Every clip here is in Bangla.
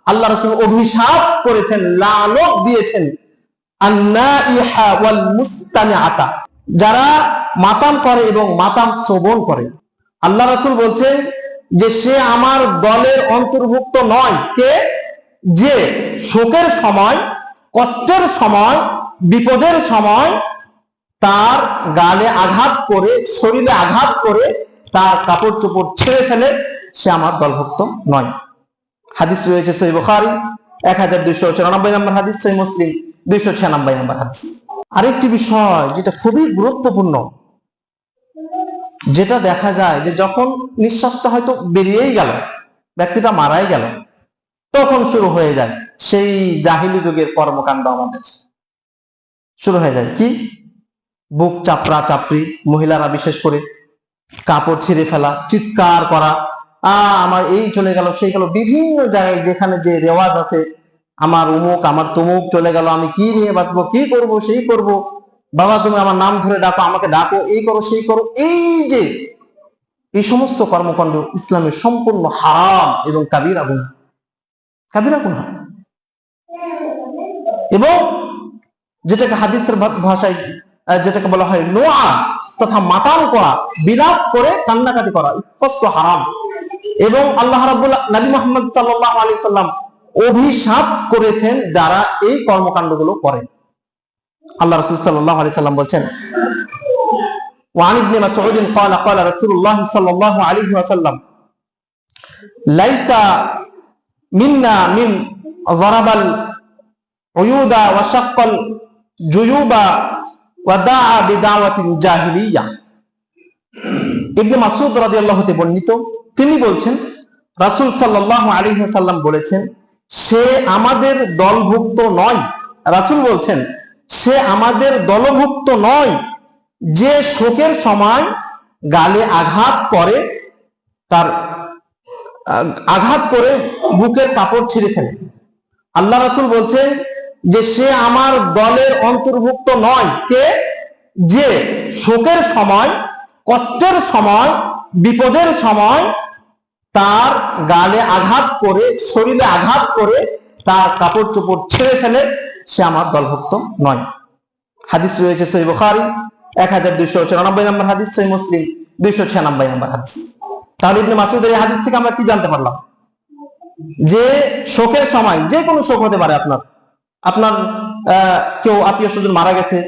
আল্লাহ রাসূল অভিশাপ করেছেন, লানত দিয়েছেন আন্নাইহা ওয়াল মুস্তামিআতা, যারা মাতাম করে এবং মাতাম শ্রবণ করে। আল্লাহ রাসূল বলছেন যে সে আমার দলের অন্তর্ভুক্ত নয়। কে? যে শোকের সময়, কষ্টের সময়, বিপদের সময় তার গালে আঘাত করে, শরীরে আঘাত করে তার কাপড় চোপড় ছেড়ে ফেলে, সে আমার দলভুক্ত নয়। হাদিস রয়েছে সহিহ বুখারী 1294 নম্বর হাদিস, সহিহ মুসলিম 296 নম্বর হাদিস। আরেকটি বিষয় যেটা খুবই গুরুত্বপূর্ণ, যেটা দেখা যায় যে যখন নিঃশ্বাসটা হয়তো বেরিয়েই গেল, ব্যক্তিটা মারাই গেল, তখন শুরু হয়ে যায় সেই জাহিলি যুগের কর্মকাণ্ড। আমাদের শুরু হয়ে যায় কি? বুক চাপড়া চাপড়ি, মহিলারা বিশেষ করে কাপড় ছিঁড়ে ফেলা, চিৎকার করা, আমার এই চলে গেল, সেই গেল, বিভিন্ন জায়গায় যেখানে যে রেওয়াজ আছে, আমার উমুক আমার তুমুক চলে গেল, আমি কি নিয়ে বাঁচবো, কি করব, সেই করব, বাবা তুমি আমার নাম ধরে ডাকো, আমাকে ডাকো, এই করো সেই করো, এই সমস্ত কর্মকাণ্ড ইসলামের সম্পূর্ণ হারাম এবং কাবিরা গুনাহ, কাবিরা গুনাহ। এবং যেটাকে হাদিসের ভাষায় যেটাকে বলা হয় নোয়া তথা মাতাল করা, বিলাপ করে কান্নাকাটি করা, স্পষ্ট হারাম। এবং আল্লাহ রাব্বুল নবী মুহাম্মদ সাল্লাল্লাহু আলাইহি সাল্লাম অভিশাপ করেছেন যারা এই কর্মকাণ্ডগুলো করে। আল্লাহ রাসূল সাল্লাল্লাহু আলাইহি সাল্লাম বলছেন, ওয়ান ইবনে মাসউদ قال قال رسول الله صلى الله عليه وسلم ليس منا من ضرب العيود وشق الجيوب ودعا بدعوة الجاهلية। ইবনে মাসউদ রাদিয়াল্লাহু তাআলা বর্ণিত, তিনি বলছেন রাসূল সাল্লাল্লাহু আলাইহি ওয়াসাল্লাম বলেছেন, সে আমাদের দলভুক্ত নয়। রাসূল বলছেন সে আমাদের দলভুক্ত নয় যে শোকের সময় গালে আঘাত করে, তার আঘাত করে বুকের কাপড় ছিঁড়ে ফেলে। আল্লাহ রাসূল বলছেন যে সে আমার দলের অন্তর্ভুক্ত নয়। কে? যে শোকের সময়, কষ্টের সময়, বিপদের সময় তার গালে আঘাত করে, শরীরে আঘাত করে তার কাপড় চোপড় ছেড়ে ফেলে, সে আমার দলভুক্ত নয়। হাদিস রয়েছে সহিহ বুখারী 1294 নম্বর হাদিস, সহিহ মুসলিম 296 নম্বর হাদিস। তাহলে ইবনে মাসউদের এই হাদিস থেকে আমরা কি জানতে পারলাম? যে শোকের সময়, যে কোনো শোক হতে পারে, আপনার কেউ আত্মীয় স্বজন মারা গেছে,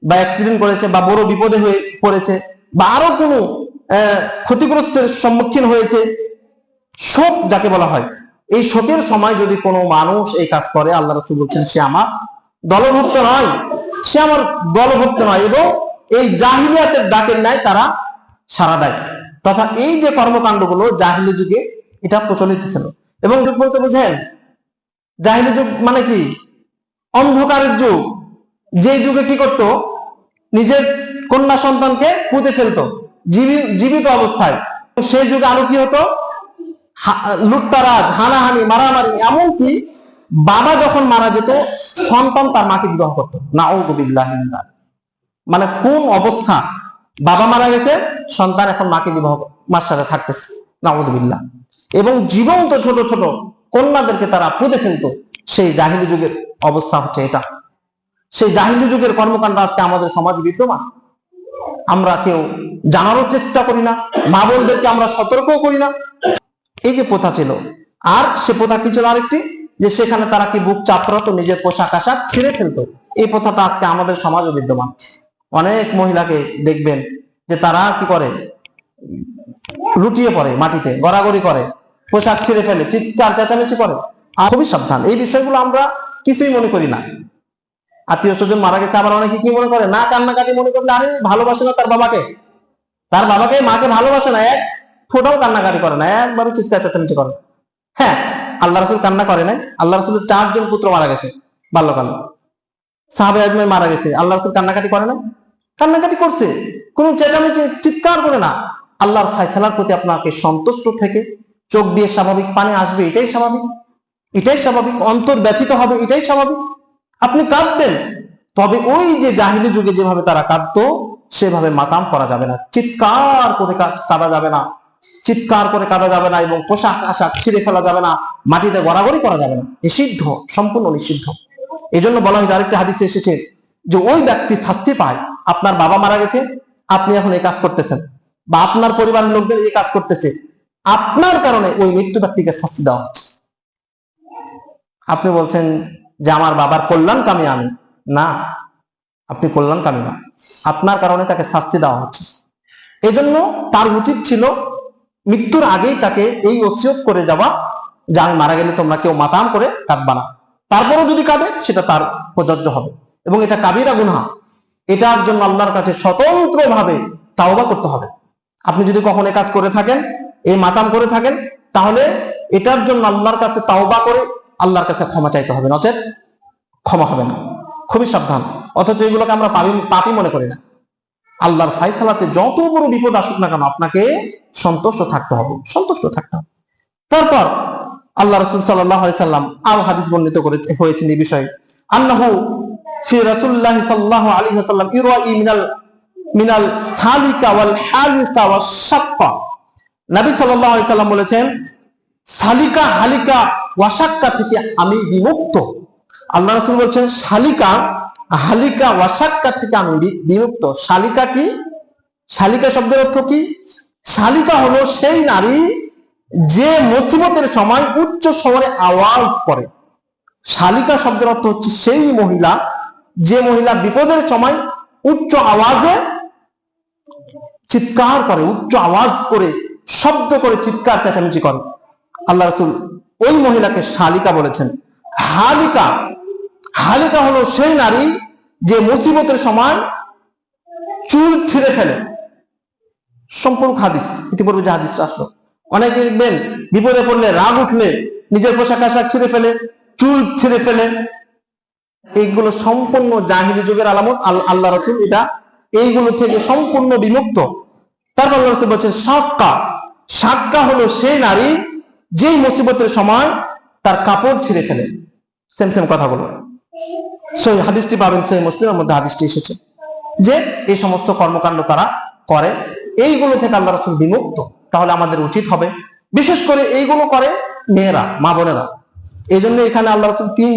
বা অ্যাক্সিডেন্ট করেছে, বা বড় বিপদে হয়ে পড়েছে, বা আরো কোনো ক্ষতিগ্রস্তের সম্মুখীন হয়েছে, শোক যাকে বলা হয়, এই শোকের সময় যদি কোনো মানুষ এই কাজ করে, আল্লাহ রাসূল বলছেন সে আমার দলভুক্ত নয়, সে আমার দলভুক্ত নয়। এবং এই জাহিলিয়াতের ডাকের ন্যায় তারা সাড়া দেয়, তথা এই যে কর্মকাণ্ডগুলো জাহিলি যুগে এটা প্রচলিত ছিল। এবং যুগ বলতে বুঝেন, জাহিলি যুগ মানে কি? অন্ধকারের যুগ। যে যুগে কি করত? নিজের কন্যা সন্তানকে পুঁতে ফেলতো জীবিত অবস্থায়। সেই যুগে আরো কি হতো? লুটতারাজ, হানাহানি, মারামারি, এমনকি বাবা যখন মারা যেত সন্তান তার মাকে বিবাহ করতো। নাউযুবিল্লাহি মিন যালিক। মানে কোন অবস্থা? বাবা মারা গেছে, সন্তান এখন মাকে বিবাহ মার সাথে থাকতেছে, নাউযুবিল্লাহ। এবং জীবন্ত ছোট ছোট কন্যাদেরকে তারা পুঁতে ফেলতো। সেই জাহিলি যুগের অবস্থা হচ্ছে এটা। সেই জাহিলি যুগের কর্মকাণ্ড আজকে আমাদের সমাজে বিদ্যমান। আমরা কেউ জানারও চেষ্টা করি না, মা বোনদেরকে আমরা সতর্কও করি না। এই যে প্রথা ছিল, আর সে প্রথা কি ছিল আরেকটি, যে সেখানে তারা কি বুক চাপড়াতো, নিজের পোশাক আশাক ছিঁড়ে ফেলতো। এই প্রথাটা আজকে আমাদের সমাজে বিদ্যমান। অনেক মহিলাকে দেখবেন যে তারা কি করে, লুটিয়ে পড়ে, মাটিতে গড়াগড়ি করে, পোশাক ছিঁড়ে ফেলে, চিৎকার চেঁচামেচি করে। আর খুবই সাবধান, এই বিষয়গুলো আমরা কিছুই মনে করি না। আত্মীয় স্বজন মারা গেছে, আবার অনেকে কি মনে করে, না কান্নাকাটি মনে করলে আরে ভালোবাসে না তার বাবাকে মাকে ভালোবাসে না, এক ফোটাও কান্নাকাটি করে না, একবারও চিৎকার চেঁচামেচি করে। হ্যাঁ, আল্লাহ রাসূল কান্না করে নাই। আল্লাহ রাসূলের 4 জন পুত্র মারা গেছে বাল্যকালে, সাহাবে আজমাই মারা গেছে, আল্লাহ রাসূল কান্নাকাটি করে না? কান্নাকাটি করছে, কোন চেঁচামেচি চিৎকার করে না। আল্লাহর ফয়সালার প্রতি আপনাকে সন্তুষ্ট থেকে চোখ দিয়ে স্বাভাবিক পানি আসবে, এটাই স্বাভাবিক। অন্তর ব্যথিত হবে, এটাই স্বাভাবিক। আপনি কাঁদবেন, তবে ওই যে জাহিলি যুগে যেভাবে তারা কাঁদতো সেভাবে মাতাম করা যাবে না, চিৎকার করে কাঁদা যাবে না, এবং পোশাক আশাক ছিঁড়ে ফেলা যাবে না। মাটিতে গড়াগড়ি করা যাবে না, নিষিদ্ধ, সম্পূর্ণ নিষিদ্ধ। এই জন্য বলা হয়েছে, আরেকটি হাদিসে এসেছে যে ওই ব্যক্তি শাস্তি পায়, আপনার বাবা মারা গেছে, আপনি এখন এই কাজ করতেছেন, বা আপনার পরিবারের লোকদের এই কাজ করতেছে, আপনার কারণে ওই মৃত্যু ব্যক্তিকে শাস্তি দেওয়া হচ্ছে। আপনি বলছেন যে আমার বাবার কল্যাণকামী আমি, না, আপনি কল্যাণকামী না, আপনার কারণে তাকে শাস্তি দেওয়া হচ্ছে। এজন্য তার উচিত ছিল মৃত্যুর আগেই তাকে এই ওসিয়ত করে যাওয়া যে আমি মারা গেলে তোমরা কেউ মাতাম করে কাঁদবা না। তারপরও যদি কাঁদে সেটা তার প্রযোজ্য হবে, এবং এটা কাবিরা গুনাহ, এটার জন্য আল্লাহর কাছে স্বতন্ত্রভাবে তাওবা করতে হবে। আপনি যদি কখনো এই কাজ করে থাকেন, এই মাতাম করে থাকেন, তাহলে এটার জন্য আল্লাহর কাছে তাওবা করে আল্লাহর কাছে ক্ষমা চাইতে হবে, নচেত ক্ষমা হবে না। খুবই সাবধান। অথচ এগুলোকে আমরা পাপী মনে করি না। আল্লাহর ফায়সালাতে যত বড় বিপদ আসুক না কেন, আপনাকে সন্তুষ্ট থাকতে হবে, সন্তুষ্ট থাকতে হবে। তারপর আল্লাহ রাসূল সাল্লাল্লাহু আলাইহি সাল্লাম আরো হাদিস বর্ণিত হয়েছে এই বিষয়ে, আন্নাহু ফি রাসূলুল্লাহ সাল্লাল্লাহু আলাইহি ওয়াসাল্লাম ইরাই মিনাল সালিকা ওয়াল হালিকা ওয়াস শাক্কা। নবী সাল্লাল্লাহু আলাইহি সাল্লাম বলেছেন, সালিকা, হালিকা, ওয়াশাক্কা থেকে আমি বিমুক্ত। আল্লাহ রাসূল বলছেন শালিকা, হালিকা, ওয়াশাক্কা থেকে আমি বিমুক্ত। শালিকা কি? শালিকা শব্দের অর্থ কি? শালিকা হলো সেই নারী যে মুসিবতের সময় উচ্চ স্বরে আওয়াজ করে। শালিকা শব্দের অর্থ হচ্ছে সেই মহিলা যে মহিলা বিপদের সময় উচ্চ আওয়াজে চিৎকার করে, উচ্চ আওয়াজ করে, শব্দ করে চিৎকার চেঁচামেচি করে। আল্লাহ রাসূল ওই মহিলাকে শালিকা বলেছেন। হালিকা, হালিকা হলো সেই নারী যে মুসিবতের সময় চুল ছিঁড়ে ফেলে। সম্পূর্ণ হাদিস, ইতিপূর্বে যে হাদিস আসলো, অনেকে দেখবেন বিপদে পড়লে, রাগ উঠলে নিজের পোশাক আশাক ছিঁড়ে ফেলে, চুল ছিঁড়ে ফেলে। এইগুলো সম্পূর্ণ জাহিলি যুগের আলামত। আল্লাহ রাসূল এটা এইগুলো থেকে সম্পূর্ণ বিমুক্ত। তারপর আল্লাহ রাসূল বলছেন শাক্কা, শাক্কা হলো সেই নারী যেই মুসিবতের সময় তার কাপড় ছিঁড়ে ফেলে। সেম সেম কথা বলবো, সেই হাদিসটি পাবেন সেই মুসলিমের মধ্যে হাদিসটি এসেছে যে এই সমস্ত কর্মকাণ্ড তারা করে, এইগুলো থেকে আল্লাহ রাসূল বিমুক্ত। তাহলে আমাদের উচিত হবে, বিশেষ করে এইগুলো করে মেয়েরা, মা বোনেরা। এই জন্য এখানে আল্লাহ রাসূল তিন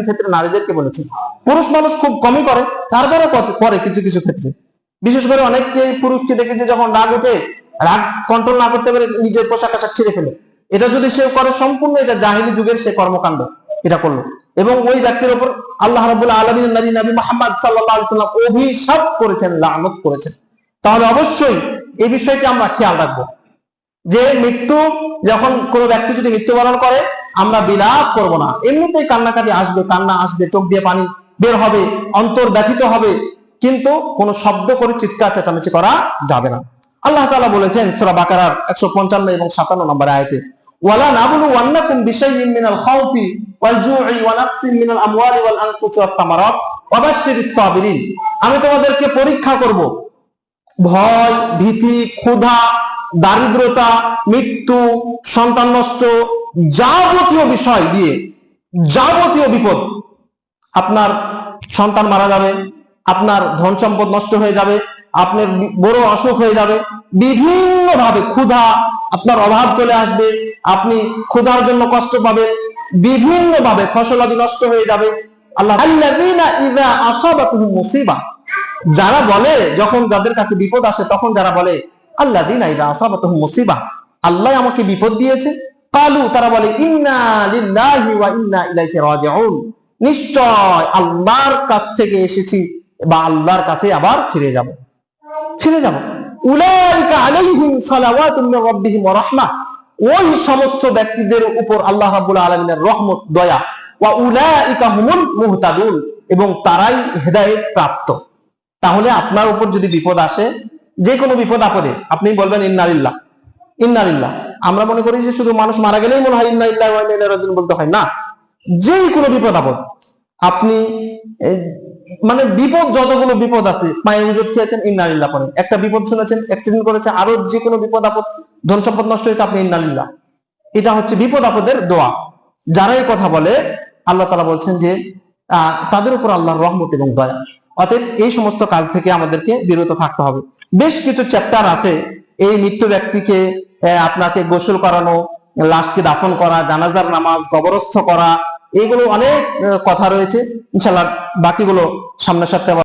ক্ষেত্রে নারীদেরকে বলেছেন। পুরুষ মানুষ খুব কমই করে, তারপরে করে কিছু কিছু ক্ষেত্রে। বিশেষ করে অনেকে পুরুষকে দেখেছে যখন রাগ উঠে, রাগ কন্ট্রোল না করতে পারে নিজের পোশাক আশাক ছিঁড়ে ফেলে। এটা যদি সে করে, সম্পূর্ণ এটা জাহিলি যুগের সে কর্মকাণ্ড, এটা করলো। এবং ওই ব্যক্তির উপর আল্লাহ রাব্বুল আলামিন নবী মুহাম্মদ সাল্লাল্লাহু আলাইহি ওয়াসাল্লাম অভিশাপ করেছেন, লানত করেছেন। তাহলে অবশ্যই এই বিষয়টি আমরা খেয়াল রাখবো যে মৃত্যু, যখন কোনো ব্যক্তি যদি মৃত্যুবরণ করে, আমরা বিলাপ করব না। এমনিতেই কান্নাকাটি আসবে, কান্না আসবে, চোখ দিয়ে পানি বের হবে, অন্তর ব্যথিত হবে, কিন্তু কোনো শব্দ করে চিৎকার চেঁচামেচি করা যাবে না। আল্লাহ তাআলা বলেছেন সূরা বাকারার 155 এবং 57 নম্বর আয়াতে, ওয়ালা নাবলু ওয়ান্নাকুম বিশাইইন মিনাল খাউফি ওয়াল জু'i ওয়া নাকসিন মিনাল আমওয়ালি ওয়াল আনফুসি ওয়াত তামারাত ওয়া বাশশিরিস সাবিরিন। আমি তোমাদেরকে পরীক্ষা করব ভয়, ভীতি, ক্ষুধা, দারিদ্রতা, মৃত্যু, সন্তান নষ্ট, যাবতীয় বিষয় দিয়ে, যাবতীয় বিপদ। আপনার সন্তান মারা যাবে, আপনার ধন সম্পদ নষ্ট হয়ে যাবে, আপনার বড় অসুখ হয়ে যাবে, বিভিন্ন ভাবে ক্ষুধা, আপনার অভাব চলে আসবে, আপনি ক্ষুধার জন্য কষ্ট পাবেন, বিভিন্ন ভাবে ফসলাদি নষ্ট হয়ে যাবে। আল্লাহ আল্লাযীনা ইযা আসাবাতুহুম মুসিবা, যারা বলে, যখন যাদের কাছে বিপদ আসে তখন যারা বলে আল্লাযীনা ইযা আসাবাতুহুম মুসিবা, আল্লাহ আমাকে বিপদ দিয়েছে, কালু, তারা বলে ইন্না লিল্লাহি ওয়া ইন্না ইলাইহি রাজিউন, নিশ্চয় আল্লাহর কাছ থেকে এসেছি বা আল্লাহর কাছে আবার ফিরে যাব। উলাইকা আলাইহিম সালাওয়াতুম মির রাব্বিহিম ওয়া রাহমাহ, ওই সমস্ত ব্যক্তিদের উপর আল্লাহ রাব্বুল আলামিনের রহমত, দয়া, ওয়া উলাইকা হুমুল মুহতাদুন, এবং তারাই হেদায়েত প্রাপ্ত। তাহলে আপনার উপর যদি বিপদ আসে, যে কোনো বিপদ আপদে, আপনি বলবেন ইন্না লিল্লাহ, ইন্না লিল্লাহ। আমরা মনে করি যে শুধু মানুষ মারা গেলেই মনে হয় ইন্না লিল্লাহি ওয়া ইন্না ইলাইহি রাজিউন বলতে হয়, না। যে কোনো বিপদ আপদ আপনি, মানে বিপদ, যতগুলো বিপদ আছে, পায়ে ওষুধ খেয়েছেন ইন্না লিল্লাহ পড়েন, একটা বিপদ শুনেছেন, অ্যাক্সিডেন্ট করেছে, আরো যে কোনো বিপদ আপদ, ধন সম্পদ নষ্ট হয়েছে, আপনি ইন্না লিল্লাহ। এটা হচ্ছে বিপদ আপদের দোয়া। যারা এই কথা বলে, আল্লাহ তাআলা বলছেন যে তাদের উপর আল্লাহর রহমত এবং দয়া। অতএব এই সমস্ত কাজ থেকে আমাদেরকে বিরত থাকতে হবে। বেশ কিছু চ্যাপ্টার আছে এই মৃত্যু ব্যক্তিকে আপনাকে গোসল করানো, লাশকে দাফন করা, জানাজার নামাজ, কবরস্থ করা, এগুলো অনেক কথা রয়েছে। ইনশাআল্লাহ বাকিগুলো সামনের সপ্তাহে